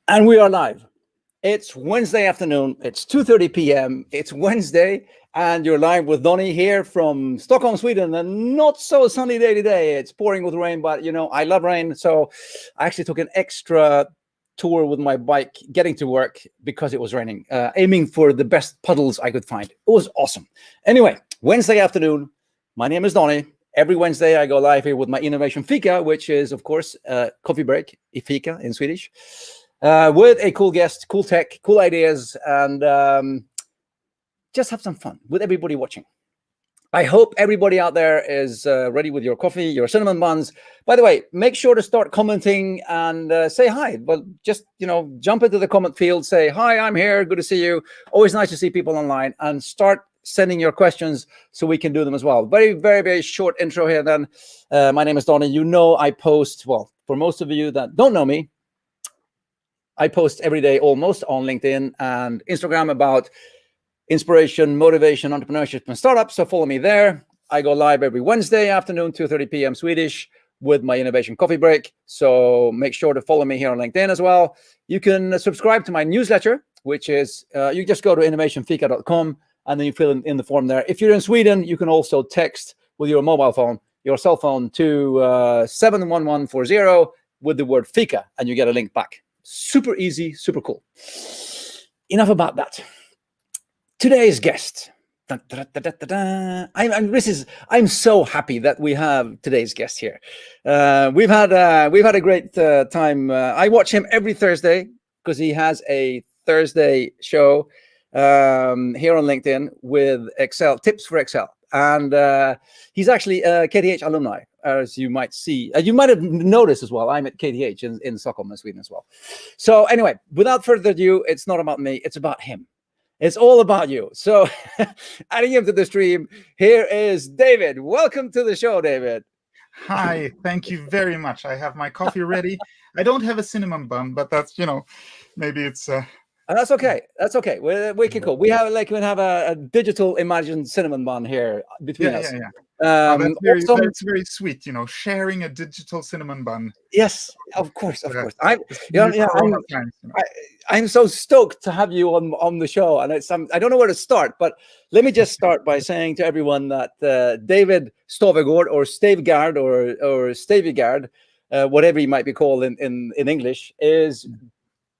And we are live. It's Wednesday afternoon. It's 2:30 p.m. It's Wednesday, and you're live with Donny here from Stockholm, Sweden. And not so sunny day today. It's pouring with rain, but I love rain. So I actually took an extra tour with my bike getting to work because it was raining, aiming for the best puddles I could find. It was awesome. Anyway, Wednesday afternoon. My name is Donny. Every Wednesday, I go live here with my innovation Fika, which is, of course, coffee break, Fika in Swedish. With a cool guest, cool tech, cool ideas, and just have some fun with everybody watching. I hope everybody out there is ready with your coffee, your cinnamon buns. By the way, make sure to start commenting and say hi. But just, jump into the comment field, say, hi, I'm here. Good to see you. Always nice to see people online, and start sending your questions so we can do them as well. Very, very, very short intro here then. My name is Donny. I post, well, for most of you that don't know me, I post every day almost on LinkedIn and Instagram about inspiration, motivation, entrepreneurship, and startups. So follow me there. I go live every Wednesday afternoon, 2:30 p.m. Swedish, with my innovation coffee break. So make sure to follow me here on LinkedIn as well. You can subscribe to my newsletter, which is you just go to innovationfika.com and then you fill in the form there. If you're in Sweden, you can also text with your mobile phone, your cell phone, to 71140 with the word Fika, and you get a link back. Super easy, super cool. Enough about that. Today's guest. I'm so happy that we have today's guest here. We've had a great time. I watch him every Thursday because he has a Thursday show here on LinkedIn with Excel tips for Excel, and he's actually a KTH alumni. As you might see, you might have noticed as well, I'm at KTH in Stockholm, in Sweden as well. So anyway, without further ado, it's not about me, it's about him. It's all about you. So adding him to the stream, here is David. Welcome to the show, David. Hi, thank you very much. I have my coffee ready. I don't have a cinnamon bun, but that's, maybe it's... That's okay. That's okay. We can go. We have a digital imagined cinnamon bun here between us. That's very sweet. Sharing a digital cinnamon bun. Yes, of course. I'm so stoked to have you on the show, and I don't know where to start, but let me just start by saying to everyone that David Stravegard or Stravegard or Stravegard, whatever he might be called in English, is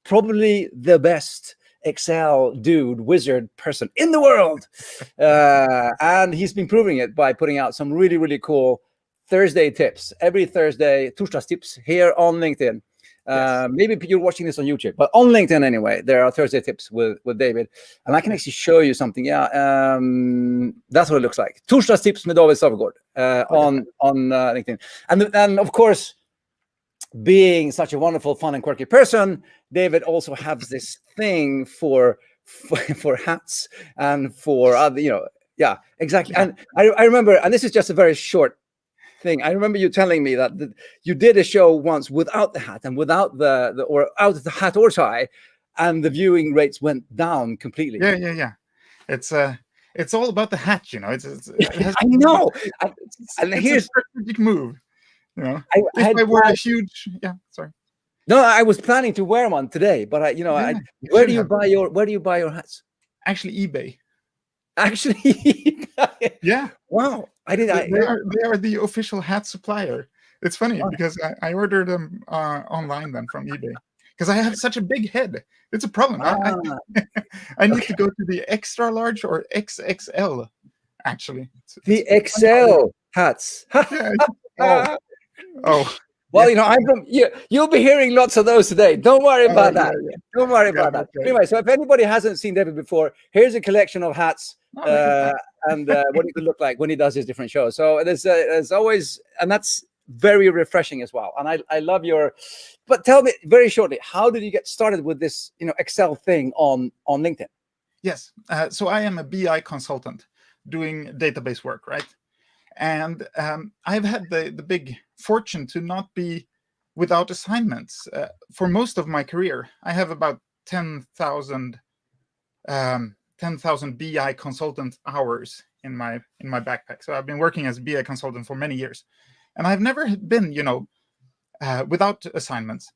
probably the best Excel dude, wizard person in the world. And he's been proving it by putting out some really, really cool Thursday tips. Every Thursday, torsdagstips here on LinkedIn. Yes. Maybe you're watching this on YouTube, but on LinkedIn anyway, there are Thursday tips with David. And I can actually show you something. Yeah, that's what it looks like. Torsdagstips med David Stravegard on LinkedIn. And of course, being such a wonderful, fun, and quirky person, David also has this thing for hats and for other, yeah, exactly. And I remember, and this is just a very short thing. I remember you telling me that you did a show once without the hat and without or out of the hat or tie, and the viewing rates went down completely. Yeah. It's all about the hat, I know. And here's a strategic move. I wore a huge. Yeah, sorry. No, I was planning to wear one today, but where do you buy your hats? Actually, eBay. Actually, yeah. Wow, They are the official hat supplier. It's funny because I ordered them online then from eBay because I have such a big head. It's a problem. I need to go to the extra large or XXL. Actually, the XL hats. Oh. Well, I'm from you'll be hearing lots of those today. Don't worry about that. Yeah. Don't worry about that. Okay. Anyway, so if anybody hasn't seen David before, here's a collection of hats and what he could look like when he does his different shows. So there's always, and that's very refreshing as well. And I love but tell me very shortly, how did you get started with this, Excel thing on LinkedIn? Yes. So I am a BI consultant doing database work, right? And I've had the big fortune to not be without assignments for most of my career. I have about 10,000 BI consultant hours in my backpack. So I've been working as a BI consultant for many years, and I've never been, without assignments.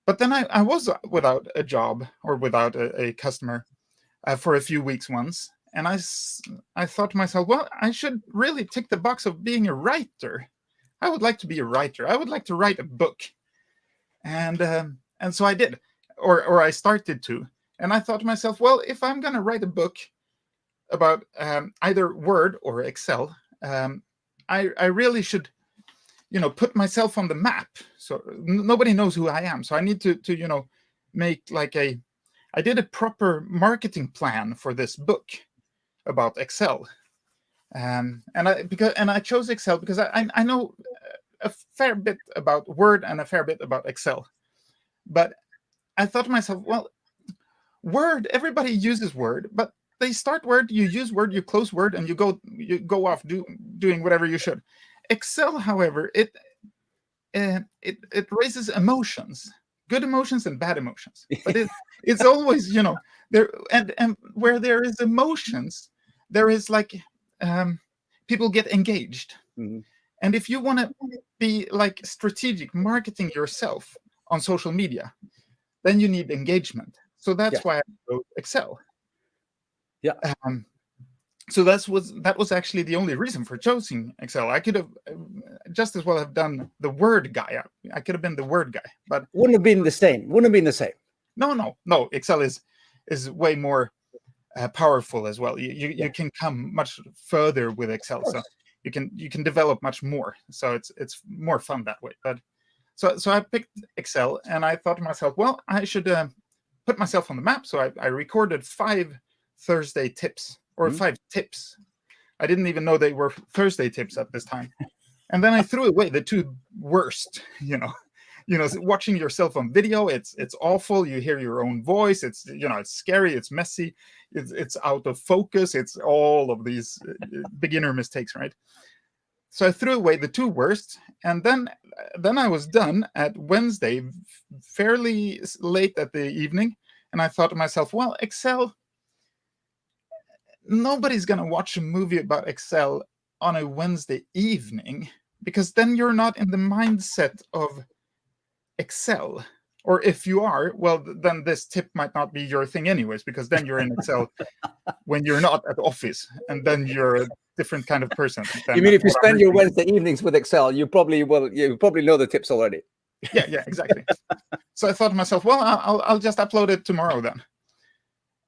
But then I was without a job or without a customer for a few weeks once. And I thought to myself, well, I should really tick the box of being a writer. I would like to be a writer. I would like to write a book. And so I did, or I started to. And I thought to myself, well, if I'm going to write a book about either Word or Excel, I really should, put myself on the map. So nobody knows who I am. So I need to make like I did a proper marketing plan for this book about Excel. And I chose Excel because I know a fair bit about Word and a fair bit about Excel. But I thought to myself, well, Word, everybody uses Word, but they start Word, you use Word, you close Word, and you go off doing whatever you should. Excel, however, it raises emotions, good emotions and bad emotions. But it's always, there and where there is emotions, there is like people get engaged. Mm-hmm. And if you want to be like strategic marketing yourself on social media, then you need engagement. So that's why I wrote Excel. Yeah. So that was actually the only reason for choosing Excel. I could have just as well have done the Word guy. I could have been the Word guy, but wouldn't have been the same. No. Excel is way more powerful as well. You can come much further with Excel, so you can develop much more. So it's more fun that way. But so I picked Excel, and I thought to myself, well, I should put myself on the map. So I recorded 5 Thursday tips, or 5 tips. I didn't even know they were Thursday tips at this time. And then I threw away the 2 worst, watching yourself on video, it's awful. You hear your own voice. It's scary. It's messy. It's out of focus. It's all of these beginner mistakes, right? So I threw away the 2 worst, and then I was done at Wednesday, fairly late at the evening, and I thought to myself, well, Excel, nobody's gonna watch a movie about Excel on a Wednesday evening, because then you're not in the mindset of Excel. Or if you are, well, then this tip might not be your thing anyways, because then you're in Excel when you're not at the office, and then you're a different kind of person. You mean if you spend your Wednesday evenings with Excel, you probably know the tips already. Yeah, exactly. So I thought to myself, well, I'll just upload it tomorrow then.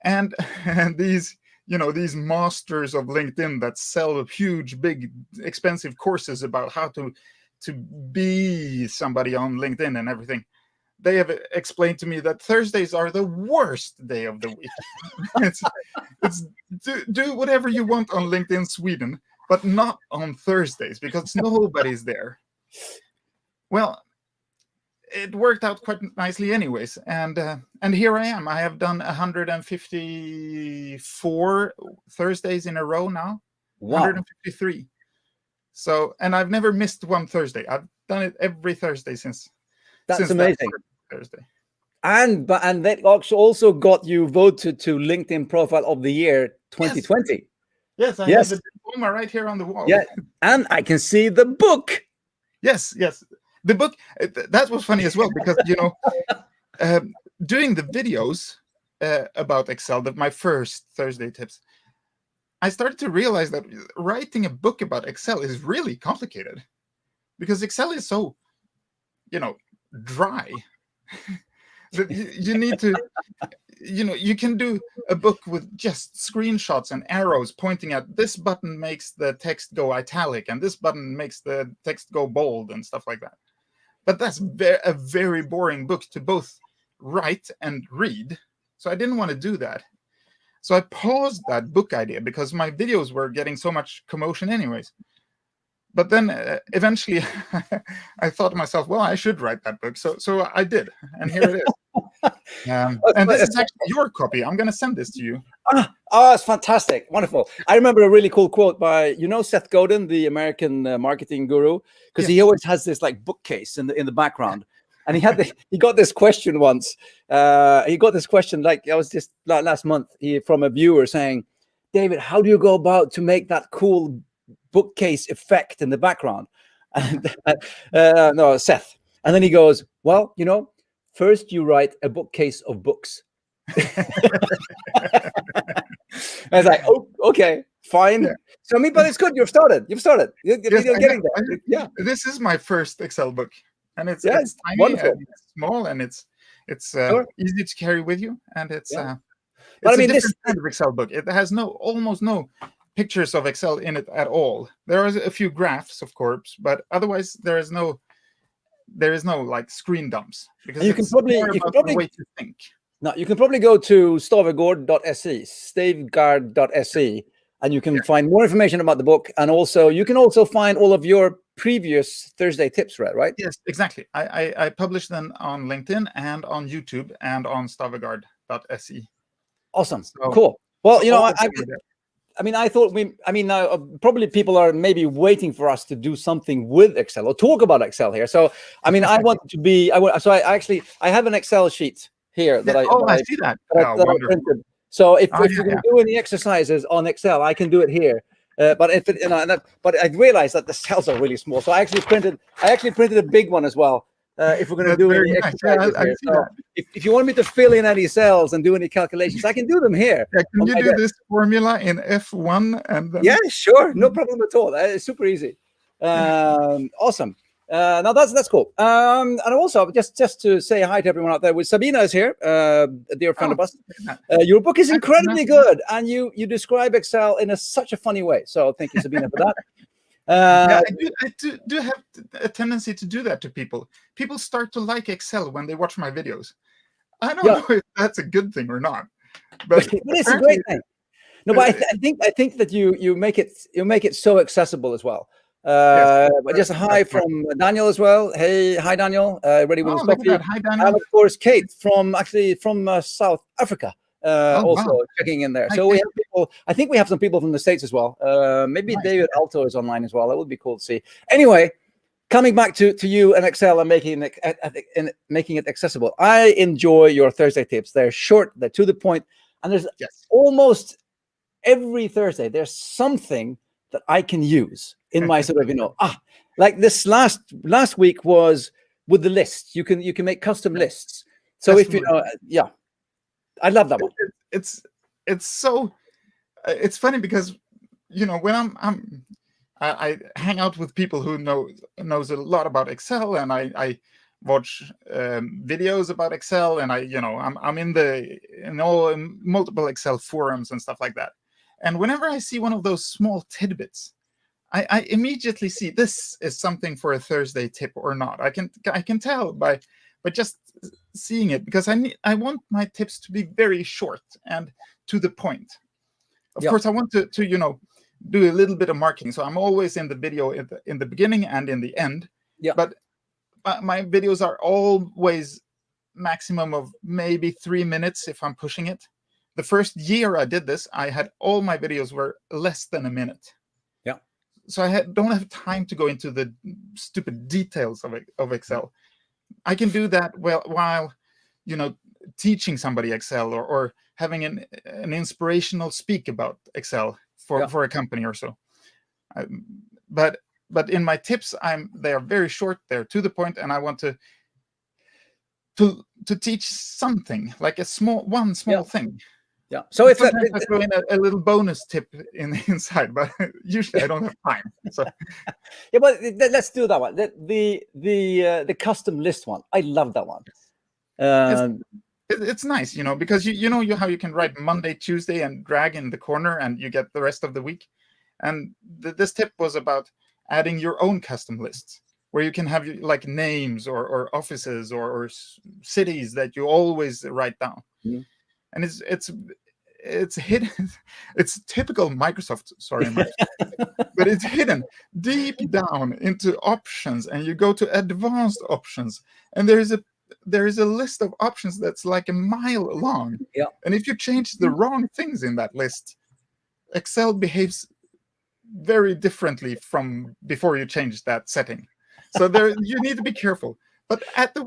And these masters of LinkedIn that sell huge, big, expensive courses about how to be somebody on LinkedIn and everything, they have explained to me that Thursdays are the worst day of the week. it's do whatever you want on LinkedIn Sweden, but not on Thursdays, because nobody's there. Well, it worked out quite nicely anyways, and here I am. I have done 154 Thursdays in a row now. Wow. 153. So, and I've never missed one Thursday. I've done it every Thursday since. That's amazing. Thursday. And that also got you voted to LinkedIn Profile of the Year 2020. Yes, I have the diploma right here on the wall. Yeah, and I can see the book. Yes. The book, that was funny as well, because, doing the videos about Excel, my first Thursday tips, I started to realize that writing a book about Excel is really complicated, because Excel is so, dry. That you need to, you can do a book with just screenshots and arrows pointing at this button makes the text go italic, and this button makes the text go bold and stuff like that. But that's a very boring book to both write and read. So I didn't want to do that. So I paused that book idea, because my videos were getting so much commotion anyways. But then eventually I thought to myself, well, I should write that book. So I did. And here it is. And this is actually your copy. I'm going to send this to you. Oh, it's fantastic. Wonderful. I remember a really cool quote by, Seth Godin, the American marketing guru, because he always has this like bookcase in the background. And he got this question once. He got this question, like, I was just last month, from a viewer saying, David, how do you go about to make that cool bookcase effect in the background? And no, Seth. And then he goes, well, first you write a bookcase of books. I was like, oh, okay, fine. Yeah. So, I mean, but it's good. You've started. You're Yes, getting there. Yeah. This is my first Excel book, and it's Yeah, it's tiny wonderful. and it's small, and it's Sure. easy to carry with you, and it's Yeah. it's I mean, a different kind of Excel book. It has almost no pictures of Excel in it at all. There are a few graphs, of course, but otherwise there is no like screen dumps, because you can it's probably more about the way to think. No, you can probably go to stravegard.se, and you can find more information about the book, and also you can also find all of your previous Thursday tips, right? Yes, exactly. I publish them on LinkedIn and on YouTube and on stravegard.se. Awesome. So, Cool. Well, you know, I thought now probably people are maybe waiting for us to do something with Excel or talk about Excel here. So, I mean, I want to be, I have an Excel sheet here that I see that. I printed. So if you're going to do any exercises on Excel, I can do it here. But but I realized that the cells are really small. So I actually printed a big one as well. If we're going to do any exercises here. If you want me to fill in any cells and do any calculations, I can do them here. Yeah, can you do this formula in F1? And then... Yeah, sure. No problem at all. It's super easy. Awesome. Now that's cool. And also just to say hi to everyone out there, with Sabina is here, a dear friend of us. Your book is incredibly good, and you describe Excel in such a funny way. So thank you, Sabina, for that. I do have a tendency to do that to people. People start to like Excel when they watch my videos. I don't know if that's a good thing or not, but it's a great thing. No, but I think that you make it so accessible as well. Just a hi from Daniel as well. Hey, hi Daniel. Ready with his coffee. Hi Daniel. And of course Kate from South Africa. Also checking in there. So we have people. I think we have some people from the States as well. Maybe David Alto is online as well. That would be cool to see. Anyway, coming back to you and Excel and making it accessible. I enjoy your Thursday tips. They're short. They're to the point. And there's almost every Thursday there's something that I can use in my sort of like this last week was with the lists. You can make custom lists. So if I love that one. It's funny because when I hang out with people who knows a lot about Excel, and I watch videos about Excel, and I'm in multiple Excel forums and stuff like that. And whenever I see one of those small tidbits, I immediately see this is something for a Thursday tip or not. I can tell by just seeing it, because I want my tips to be very short and to the point. Of course, I want to do a little bit of marketing, so I'm always in the video in the beginning and in the end. But my videos are always maximum of maybe 3 minutes if I'm pushing it. The first year I did this, I had all my videos were less than a minute. So I don't have time to go into the stupid details of Excel. I can do that while teaching somebody Excel, or having an inspirational speak about Excel for a company or so. But in my tips, they are very short. They're to the point, and I want to teach something, like a small thing. Yeah. So if I throw in a little bonus tip inside, but usually I don't have time. So but let's do that one. The custom list one. I love that one. It's nice, because how you can write Monday, Tuesday, and drag in the corner, and you get the rest of the week. And this tip was about adding your own custom lists, where you can have like names or offices or cities that you always write down. Mm-hmm. And it's hidden. It's typical Microsoft, but it's hidden deep down into options, and you go to advanced options, and there is a list of options that's like a mile long. And if you change the wrong things in that list, Excel behaves very differently from before you change that setting. So you need to be careful. But at the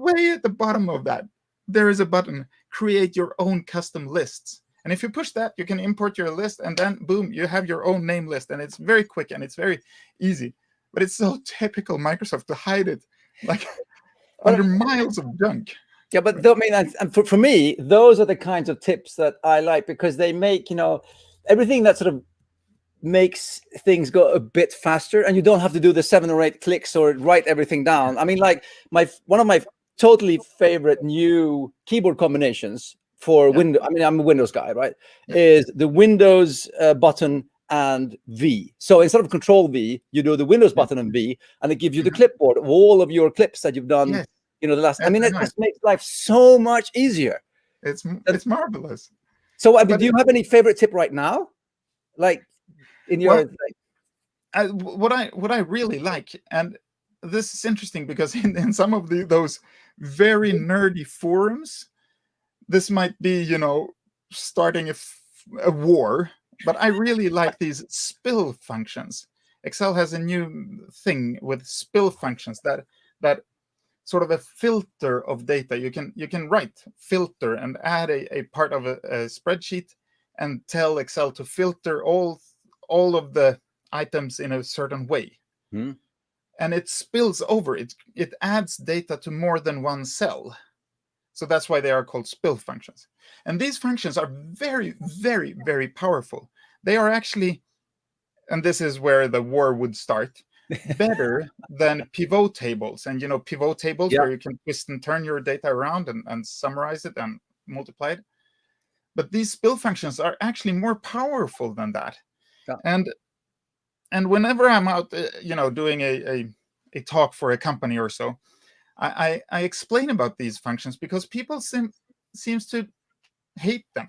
bottom of that, there is a button, create your own custom lists. And if you push that, you can import your list, and then boom, you have your own name list. And it's very quick and it's very easy. But it's so typical Microsoft to hide it like under miles of junk. Yeah, but I mean, and for me, those are the kinds of tips that I like, because they make, everything that sort of makes things go a bit faster, and you don't have to do the 7 or 8 clicks or write everything down. I mean, like one of my totally favorite new keyboard combinations for Windows. I mean, I'm a Windows guy, right? Is the Windows button and V. So instead of Control V, you do the Windows button and V, and it gives you the clipboard of all of your clips that you've done. Yes. The last. I mean, it just makes life so much easier. It's marvelous. So, do you have any favorite tip right now, like in your? What I really like, and this is interesting because in some of those very nerdy forums, this might be starting a war. But I really like these spill functions. Excel has a new thing with spill functions that sort of a filter of data. You can write filter and add a part of a spreadsheet and tell Excel to filter all of the items in a certain way. And it spills over. It adds data to more than one cell. So that's why they are called spill functions. And these functions are very, very, very powerful. They are actually, and this is where the war would start, better than pivot tables. And pivot tables where you can twist and turn your data around and summarize it and multiply it. But these spill functions are actually more powerful than that. And whenever I'm out, doing a talk for a company or so, I explain about these functions because people seems to hate them.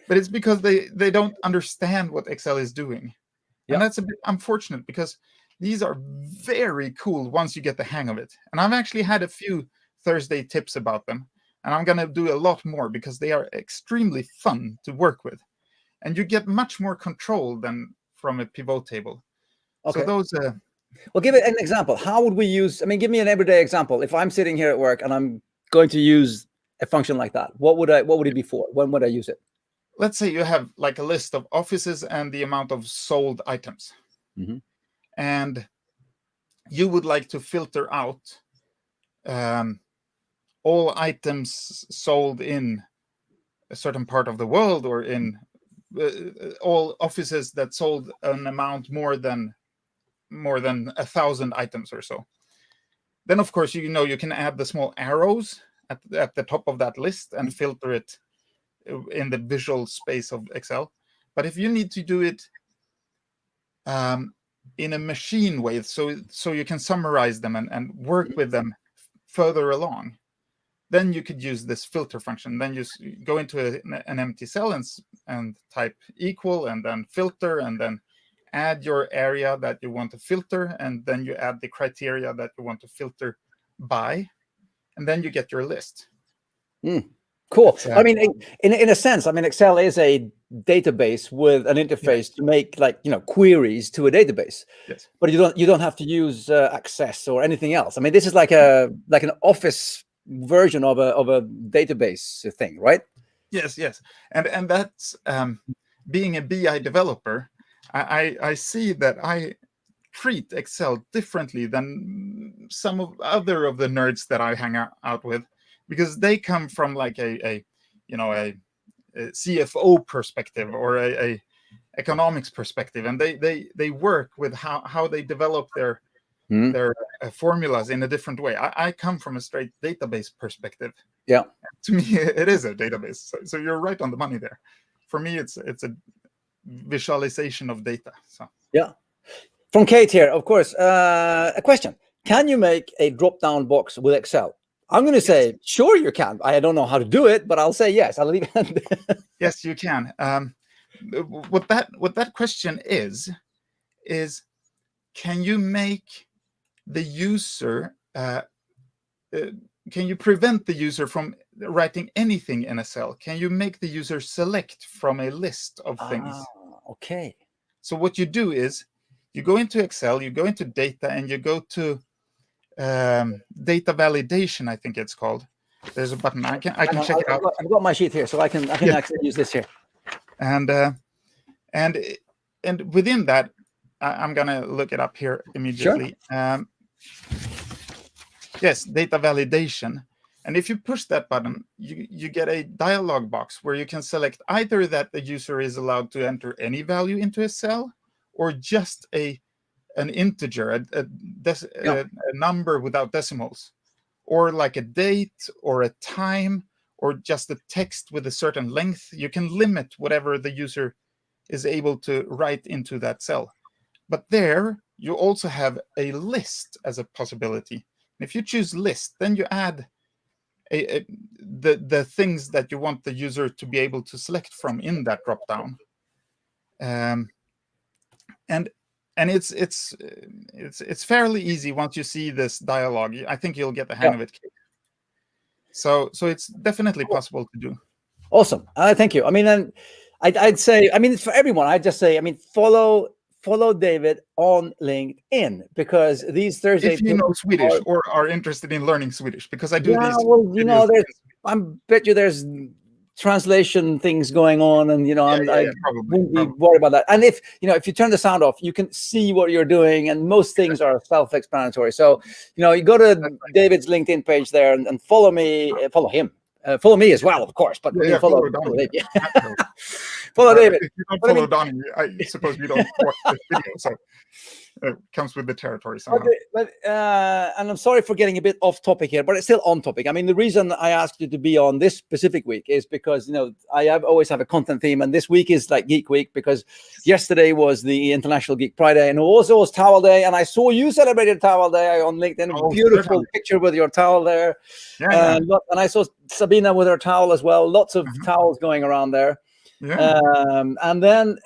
But it's because they don't understand what Excel is doing. And that's a bit unfortunate, because these are very cool once you get the hang of it. And I've actually had a few Thursday tips about them. And I'm going to do a lot more because they are extremely fun to work with. And you get much more control than from a pivot table. Okay. So those... Well, give it an example. How would we use... I mean, give me an everyday example. If I'm sitting here at work and I'm going to use a function like that, what would it be for? When would I use it? Let's say you have like a list of offices and the amount of sold items. And you would like to filter out all items sold in a certain part of the world, or in all offices that sold an amount more than 1,000 items or so. Then, of course, you can add the small arrows at the top of that list and filter it in the visual space of Excel. But if you need to do it in a machine way, so you can summarize them and work with them further along, then you could use this filter function. Then you go into an empty cell and type equal, and then filter, and then add your area that you want to filter, and then you add the criteria that you want to filter by, and then you get your list. Cool. I mean, in a sense, I mean, Excel is a database with an interface to make queries to a database. Yes. But you don't have to use Access or anything else. I mean, this is like an Office version of a database thing, right? Yes. And that's being a BI developer. I see that I treat Excel differently than some of the nerds that I hang out with, because they come from like a CFO perspective or a economics perspective, and they work with how they develop their formulas in a different way. I come from a straight database perspective. Yeah, to me it is a database. So you're right on the money there. For me, it's a visualization of data. So yeah. From Kate here, of course, a question: can you make a drop-down box with Excel? I'm going to say, sure, you can. I don't know how to do it, but I'll say yes. I'll leave it. Yes, you can. What that question is can you make the user? Can you prevent the user from writing anything in a cell? Can you make the user select from a list of things? Okay. So what you do is you go into Excel, you go into data, and you go to data validation, I think it's called. There's a button. I can check it out. I've got my sheet here, so I can actually use this here. And within that, I'm gonna look it up here immediately. Sure. Yes, data validation, And if you push that button, you get a dialog box where you can select either that the user is allowed to enter any value into a cell, or just an integer, a number without decimals, or like a date or a time, or just a text with a certain length. You can limit whatever the user is able to write into that cell. But there, you also have a list as a possibility. And if you choose list, then you add the things that you want the user to be able to select from in that dropdown. And it's fairly easy once you see this dialogue. I think you'll get the hang of it. So it's definitely possible to do. Awesome. Thank you. I mean, and I'd say, I mean, for everyone, I'd just say, I mean, follow David on LinkedIn, because these Thursday, if you know Swedish or are interested in learning Swedish, because I do these. Well, you know, I bet you there's translation things going on, and I wouldn't be worried about that. And if you turn the sound off, you can see what you're doing, and most things are self-explanatory. So you go to David's LinkedIn page there and follow me, follow him. Follow me as well, of course, but follow David. Follow David. If you don't follow Donnie, I suppose you don't watch this video, so it comes with the territory somehow. Okay, but and I'm sorry for getting a bit off topic here, but it's still on topic. I mean, the reason I asked you to be on this specific week is because I always have a content theme, and this week is like Geek Week, because yesterday was the International Geek Friday, and also was Towel Day, and I saw you celebrated Towel Day on LinkedIn. Beautiful certainly. Picture with your towel there, and I saw Sabina with her towel as well. Lots of towels going around there. And then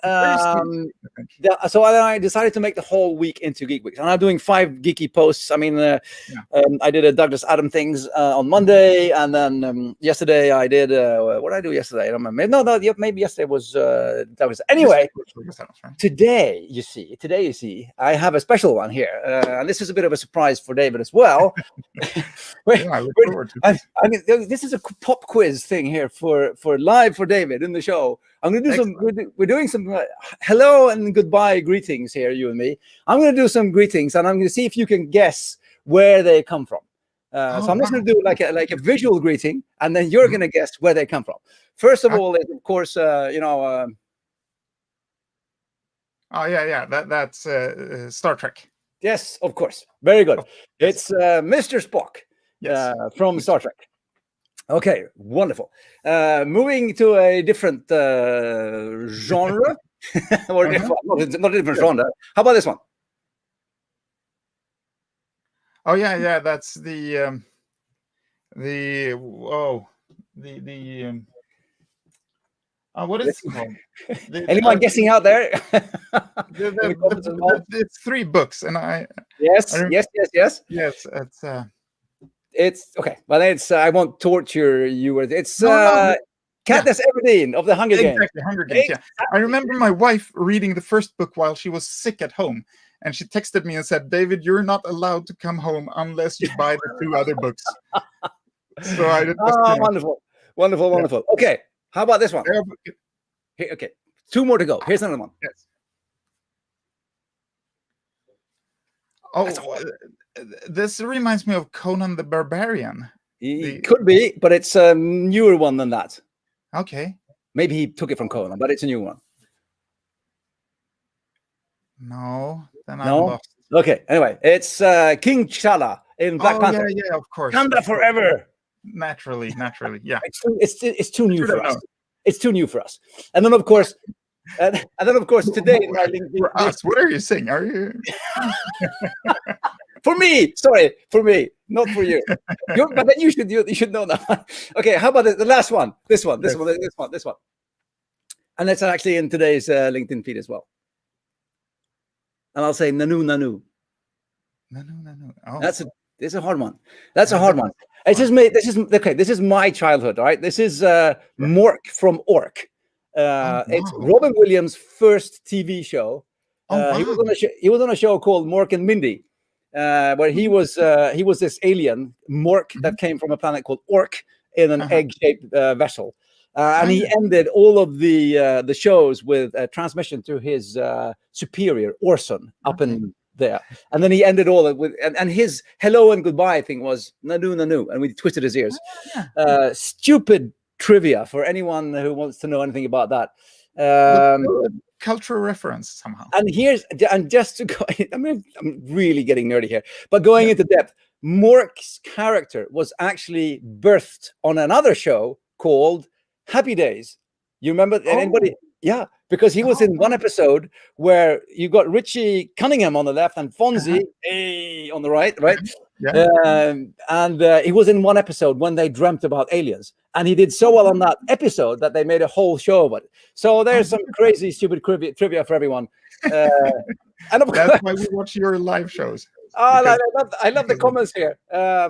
so I decided to make the whole week into Geek Week, and I'm doing 5 geeky posts. I mean, I did a Douglas Adam things on Monday, and then yesterday I did what did I do yesterday? I don't remember. No, maybe yesterday was Douglas. Anyway, today you see I have a special one here, and this is a bit of a surprise for David as well. I look forward to this. I mean, this is a pop quiz thing here for live for David in the show. I'm going to do we're doing some hello and goodbye greetings here, you and me. I'm going to do some greetings, and I'm going to see if you can guess where they come from. So I'm just going to do like a visual greeting, and then you're going to guess where they come from. First of all, of course, that's Star Trek. Yes, of course. Very good. It's Mr. Spock from Star Trek. Okay, wonderful. Moving to a different genre, or not a different genre. How about this one? Oh yeah, that's the what is it called? Anyone guessing out there? It's 3 books, and yes. It's okay. Well, I won't torture you with it's Katniss Everdeen of the Hunger Games. Exactly, Hunger Games. Yeah, I remember my wife reading the first book while she was sick at home, and she texted me and said, "David, you're not allowed to come home unless you buy the 2 other books." So I did. Wonderful. Okay, how about this one? Here, okay, 2 more to go. Here's another one. Yes. Oh, this reminds me of Conan the Barbarian. It could be, but it's a newer one than that. Okay. Maybe he took it from Conan, but it's a new one. No, then I'm lost. Okay, anyway, it's King T'Challa in Black Panther. Yeah, of course. Wakanda forever. Naturally, yeah. It's too new for us. It's too new for us. And then, of course, today for us. What are you saying? Are you? For me, not for you. But then you should know that. Okay, how about the last one? This one. And that's actually in today's LinkedIn feed as well. And I'll say Nanu. Oh. This is a hard one. That's a hard one. This is my childhood, all right? This is Mork from Ork. It's Robin Williams' first TV show. He was on a show called Mork and Mindy, where he was this alien Mork that came from a planet called Ork in an egg-shaped vessel, and he ended all of the shows with a transmission to his superior Orson up in there. And then he ended all with, and his hello and goodbye thing was nanu nanu, and we twisted his ears. Stupid trivia for anyone who wants to know anything about that. Cultural reference somehow. And just to go, I mean, I'm really getting nerdy here, but going into depth, Mork's character was actually birthed on another show called Happy Days. You remember anybody? Yeah, because he was in one episode where you got Richie Cunningham on the left and Fonzie on the right? Yeah. And he was in one episode when they dreamt about aliens, and he did so well on that episode that they made a whole show about it. So there's some crazy, stupid trivia for everyone. And of that's why we watch your live shows. I love the comments here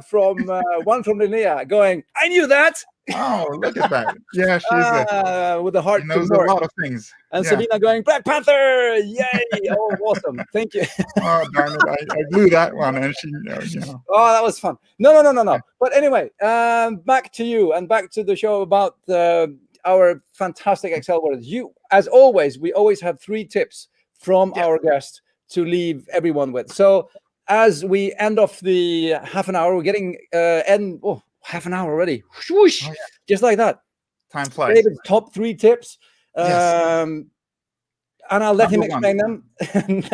from one from Linnea going, I knew that. Oh, look at that. Yeah, she's with the heart. She knows a lot of things. And Sabina going, Black Panther! Yay! Oh, awesome. Thank you. Oh, darn it. I blew that one. And she, you know. Oh, that was fun. No. But anyway, back to you and back to the show about our fantastic Excel words. You, as always, we always have 3 tips from our guest to leave everyone with. So as we end off the half an hour, we're getting half an hour already. Whoosh, just like that. Time flies. David's top 3 tips. And I'll let him explain them.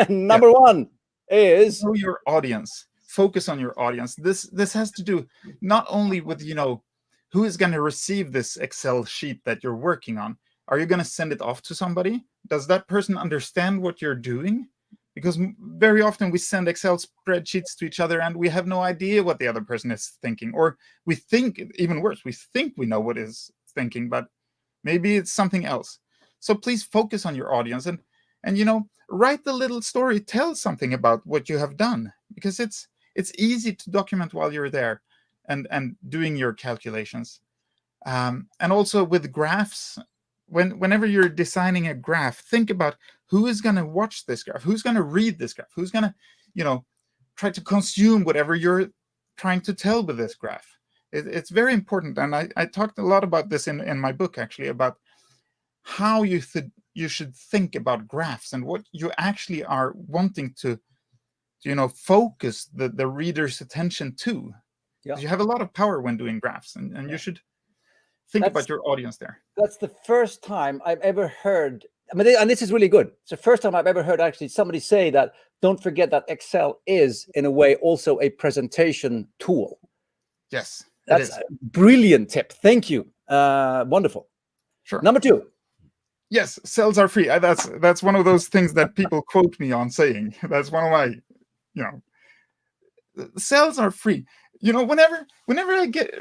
Number 1 is know your audience. Focus on your audience. This has to do not only with, you know, who is going to receive this Excel sheet that you're working on. Are you going to send it off to somebody? Does that person understand what you're doing? Because very often we send Excel spreadsheets to each other and we have no idea what the other person is thinking. Or we think, even worse, we think we know what is thinking, but maybe it's something else. So please focus on your audience and you know, write the little story, tell something about what you have done, because it's easy to document while you're there and doing your calculations. And also with graphs, whenever you're designing a graph, think about who is going to watch this graph, who's going to read this graph, who's going to, you know, try to consume whatever you're trying to tell with this graph. It's very important. And I talked a lot about this in my book, actually, about how you should think about graphs and what you actually are wanting to you know, focus the reader's attention to. Yeah. You have a lot of power when doing graphs, and you should think about your audience there. That's the first time I've ever heard, I mean, and this is really good. It's the first time I've ever heard actually somebody say that, don't forget that Excel is, in a way, also a presentation tool. Yes, that's a brilliant tip. Thank you. Wonderful. Sure. Number 2. Yes, cells are free. That's one of those things that people quote me on saying. That's one of my, you know, cells are free. You know, whenever I get,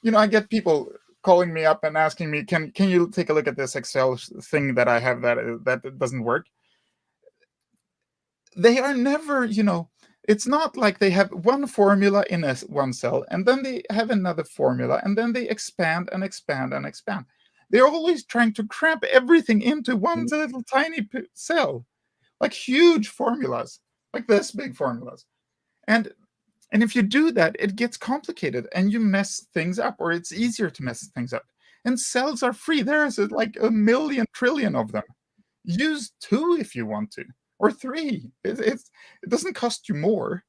you know, I get people calling me up and asking me, can you take a look at this Excel thing that I have that doesn't work? They are never, you know, it's not like they have one formula in one cell and then they have another formula and then they expand and expand and expand. They're always trying to cramp everything into one little tiny cell, like huge formulas, like this big formulas. And if you do that, it gets complicated and you mess things up, or it's easier to mess things up. And cells are free. There's like 1 million trillion of them. Use 2 if you want to, or 3. It doesn't cost you more.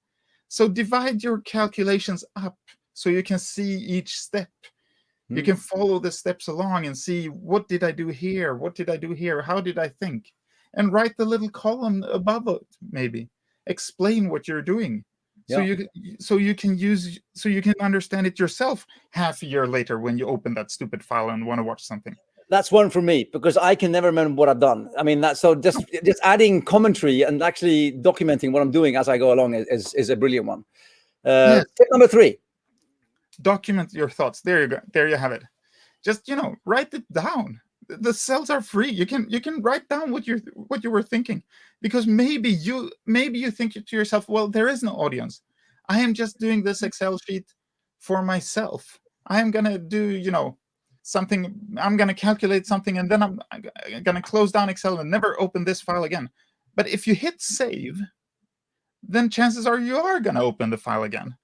So divide your calculations up so you can see each step. You can follow the steps along and see, what did I do here? What did I do here? How did I think? And write the little column above it, maybe. Explain what you're doing. Yeah. So you can understand it yourself half a year later when you open that stupid file and want to watch something. That's one for me, because I can never remember what I've done. I mean, that's so just adding commentary and actually documenting what I'm doing as I go along is a brilliant one. Yes. Tip number 3. Document your thoughts. There you go. There you have it. Just, you know, write it down. The cells are free. You can write down what you were thinking, because maybe you think to yourself, well, there is no audience. I am just doing this Excel sheet for myself. I am gonna do, you know, something. I'm gonna calculate something, and then I'm gonna close down Excel and never open this file again. But if you hit save, then chances are you are gonna open the file again.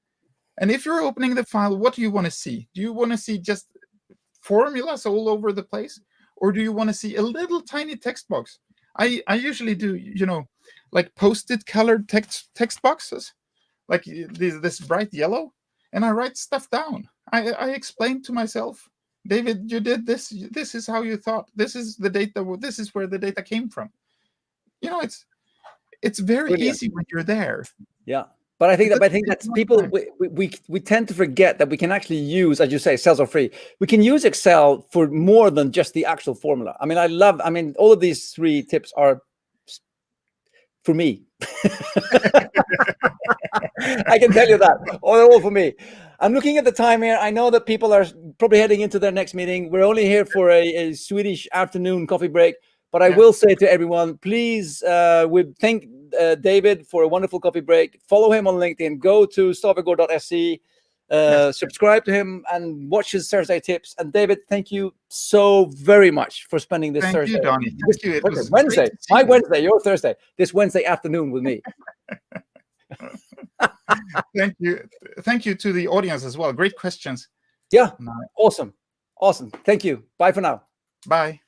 And if you're opening the file, what do you want to see? Do you want to see just formulas all over the place? Or do you want to see a little tiny text box? I usually do, you know, like post-it colored text boxes, like this bright yellow, and I write stuff down. I explain to myself, David, you did this. This is how you thought. This is the data. This is where the data came from. It's very Brilliant. easy when you're there. Yeah. But I think that's people, we tend to forget that we can actually use, as you say, cells are free. We can use Excel for more than just the actual formula. I mean, all of these 3 tips are for me. I can tell you that. All for me. I'm looking at the time here. I know that people are probably heading into their next meeting. We're only here for a Swedish afternoon coffee break. But I will say to everyone, please, we thank David for a wonderful coffee break. Follow him on LinkedIn. Go to stravegard.se. Subscribe to him and watch his Thursday tips. And David, thank you so very much for spending this Thursday. Thank you, Donnie. Thank you. It was Wednesday. My Wednesday, your Thursday. This Wednesday afternoon with me. Thank you. Thank you to the audience as well. Great questions. Yeah. Awesome. Thank you. Bye for now. Bye.